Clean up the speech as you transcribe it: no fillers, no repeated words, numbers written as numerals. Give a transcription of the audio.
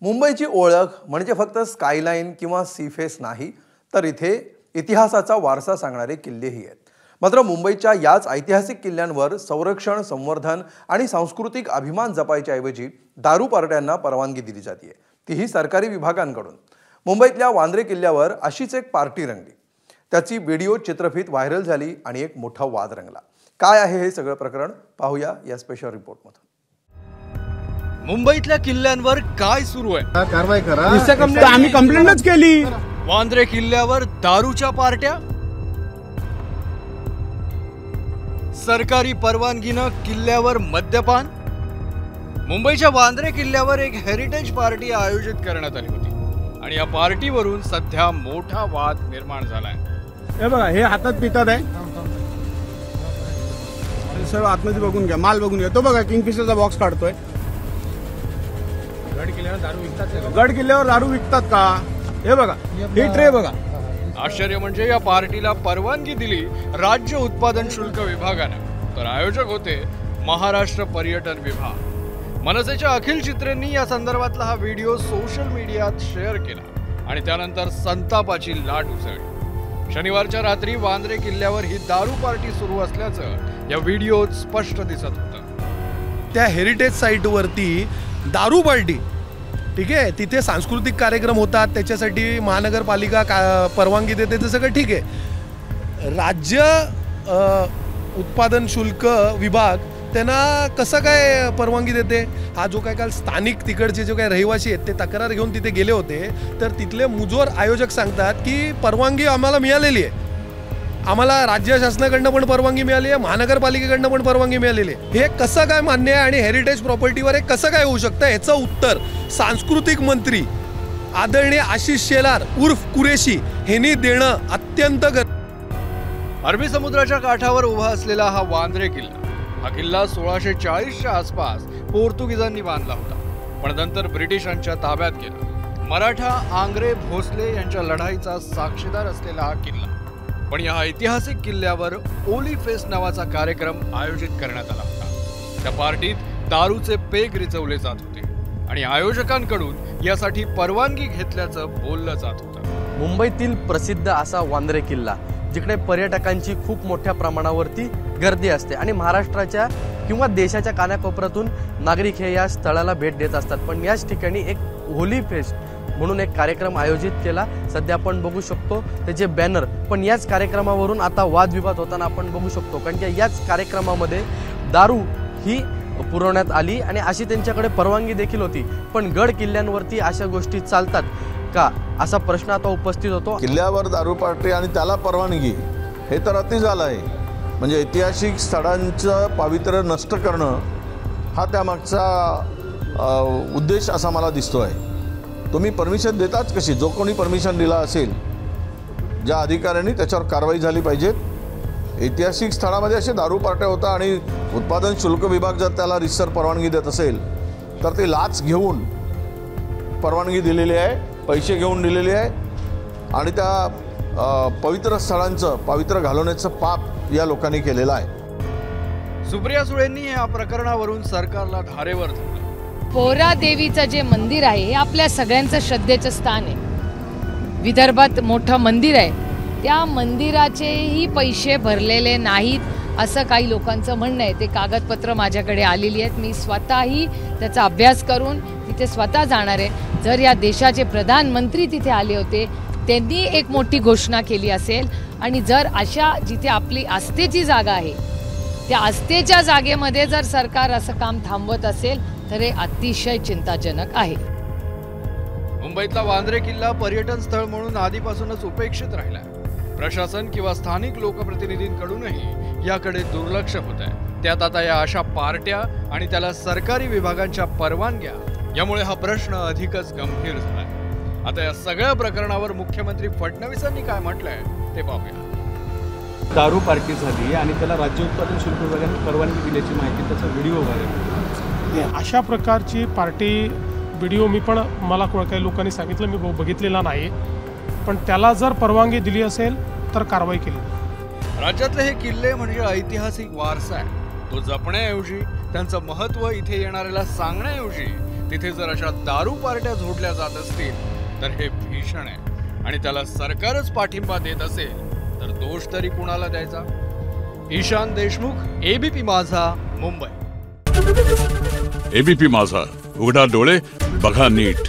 मुंबईची ओळख म्हणजे फक्त स्कायलाईन किंवा सीफेस नाही, तर इथे इतिहासाचा वारसा सांगणारे किल्लेही आहेत। मात्र मुंबईच्या याच ऐतिहासिक किल्ल्यांवर संरक्षण, संवर्धन आणि सांस्कृतिक अभिमान जपायच्या ऐवजी दारू पार्ट्यांना परवानगी दिली जाते, तीही सरकारी विभागांकडून। मुंबईतल्या वांद्रे किल्ल्यावर अशीच एक पार्टी रंगली। त्याची व्हिडिओ चित्रफित व्हायरल झाली आणि एक मोठा वाद रंगला। काय आहे हे सगळं प्रकरण पाहूया या स्पेशल रिपोर्टमध्ये। मुंबईतल्या किल्ल्यांवर काय सुरू आहे? कारवाई करा। आम्ही कंप्लेंटच केली। वांद्रे किल्ल्यावर दारूच्या पार्ट्या, सरकारी परवानगीनं किल्ल्यावर मद्यपान। मुंबईच्या वांद्रे किल्ल्यावर एक हेरिटेज पार्टी आयोजित करण्यात आली होती आणि या पार्टीवरून सध्या मोठा वाद निर्माण झालाय। हे बघा, हे हातात पितात आहे सर, आतमध्ये बघून घ्या, माल बघून घ्या। तो बघा किंगफिशरचा बॉक्स काढतोय। गड किल्ल्यावर दारू विकतात का? हे बघा, हे ट्रे बघा। आश्चर्य म्हणजे या पार्टीला परवानगी दिली राज्य उत्पादन शुल्क विभागाने, तर आयोजक होते महाराष्ट्र पर्यटन विभाग। मनसेच्या अखिल चित्रेंनी या संदर्भातला हा व्हिडिओ सोशल मीडियात शेअर केला आणि त्यानंतर संतापाची लाट उसळली। शनिवारच्या रात्री वांद्रे किल्ल्यावर ही दारू पार्टी सुरू असल्याचं या व्हिडिओत स्पष्ट दिसत होतं। त्या हेरिटेज साईटवरती दारू पार्टी, ठीक आहे, तिथे सांस्कृतिक कार्यक्रम होतात, त्याच्यासाठी महानगरपालिका परवानगी देते, ते सगळं ठीक आहे। राज्य उत्पादन शुल्क विभाग त्यांना कसं काय परवानगी देते? हा जो काय काल स्थानिक तिकडचे जो काय रहिवासी आहेत ते तक्रार घेऊन तिथे गेले होते, तर तिथले मुजोर आयोजक सांगतात की परवानगी आम्हाला मिळालेली आहे, आम्हाला राज्य शासनाकडनं पण परवानगी मिळाली आहे, महानगरपालिकेकडनं पण परवानगी मिळालेली आहे। हे कसं काय मान्य आहे आणि हेरिटेज प्रॉपर्टीवर हे कसं काय होऊ शकतं? याचं उत्तर सांस्कृतिक मंत्री आदरणीय आशिष शेलार उर्फ कुरेशी यांनी देणं अत्यंत अरबी समुद्राच्या काठावर उभा असलेला हा वांद्रे किल्ला, हा किल्ला 1640च्या आसपास पोर्तुगीजांनी बांधला होता, पण नंतर ब्रिटिशांच्या ताब्यात गेला। मराठा, आंग्रे, भोसले यांच्या लढाईचा साक्षीदार असलेला हा किल्ला, पण या ऐतिहासिक किल्ल्यावर ओली फेस्ट नावाचा कार्यक्रम आयोजित करण्यात आला होता। त्या पार्टीत दारूचे पेग रिचवले जात होते आणि आयोजकांकडून यासाठी परवानगी घेतल्याचं बोललं जात होतं। मुंबईतील प्रसिद्ध असा वांद्रे किल्ला, जिकडे पर्यटकांची खूप मोठ्या प्रमाणावरती गर्दी असते आणि महाराष्ट्राच्या किंवा देशाच्या कानाकोपऱ्यातून नागरिक हे या स्थळाला भेट देत असतात, पण याच ठिकाणी एक होली फेस्ट म्हणून एक कार्यक्रम आयोजित केला। सध्या आपण बघू शकतो त्याचे बॅनर, पण याच कार्यक्रमावरून आता वादविवाद होताना आपण बघू शकतो, कारण की याच कार्यक्रमामध्ये दारू ही पुरवण्यात आली आणि अशी त्यांच्याकडे परवानगी देखील होती, पण गड किल्ल्यांवरती अशा गोष्टी चालतात का असा प्रश्न आता उपस्थित होतो। किल्ल्यावर दारू पार्टी आणि त्याला परवानगी, हे तर अति झालं आहे। म्हणजे ऐतिहासिक स्थळांचं पावित्र्य नष्ट करणं हा त्यामागचा उद्देश असा मला दिसतो आहे। तुम्ही परमिशन देताच कशी? जो कोणी परमिशन दिला असेल, ज्या अधिकाऱ्यांनी, त्याच्यावर कारवाई झाली पाहिजे। ऐतिहासिक स्थळामध्ये असे दारू पार्ट्या होता आणि उत्पादन शुल्क विभाग जर त्याला रितसर परवानगी देत असेल तर ते लाच घेऊन परवानगी दिलेली आहे, पैसे घेऊन दिलेले आहे आणि त्या पवित्र स्थळांचं पावित्र्य घालवण्याचं पाप या लोकांनी केलेलं आहे। सुप्रिया सुळेंनी या प्रकरणावरून सरकारला धारेवर धरलं। पोरा देवीचं जे मंदिर आहे हे आपल्या सगळ्यांचं श्रद्धेचं स्थान आहे। विदर्भात मोठं मंदिर आहे, त्या मंदिराचेही पैसे भरलेले नाहीत असं काही लोकांचं म्हणणं आहे। ते कागदपत्र माझ्याकडे आलेली आहेत, मी स्वतःही त्याचा अभ्यास करून तिथे स्वतः जाणार आहे। जर या देशाचे प्रधानमंत्री तिथे आले होते, त्यांनी एक मोठी घोषणा केली असेल आणि जर अशा जिथे आपली आस्थेची जागा आहे त्या आस्थेच्या जागेमध्ये जर सरकार असं काम थांबवत असेल तर हे अतिशय चिंताजनक आहे। मुंबईतला वांद्रे किल्ला पर्यटन स्थळ म्हणून आधीपासूनच उपेक्षित राहिला। प्रशासन किंवा स्थानिक लोकप्रतिनिधींकडूनही याकडे दुर्लक्ष होत आहे। त्यात आता या अशा पार्ट्या आणि त्याला सरकारी विभागांच्या परवानग्या, यामुळे हा प्रश्न अधिकच गंभीर झालाय। आता या सगळ्या प्रकरणावर मुख्यमंत्री फडणवीसांनी काय म्हटलंय ते पाहूया। दारू पार्टी झाली आणि त्याला राज्य उत्पादन शुल्क विभागाने परवानगी दिल्याची माहिती, त्याचा व्हिडिओ व्हायरल। अशा प्रकारची पार्टी व्हिडिओ मला काही लोकांनी सांगितलं, मी बघितलेला नाही, पण त्याला जर परवानगी दिली असेल तर कारवाई केली। राज्यातले हे किल्ले म्हणजे ऐतिहासिक वारसा आहे, तो जपण्याऐवजी, त्यांचं महत्त्व इथे येणाऱ्याला सांगण्याऐवजी तिथे जर अशा दारू पार्ट्या झोडल्या जात असतील तर हे भीषण आहे आणि त्याला सरकारच पाठिंबा देत असेल तर दोष तरी कुणाला द्यायचा? ईशान देशमुख, एबीपी माझा, मुंबई. एबीपी माझा, उघडा डोळे बघा नीट.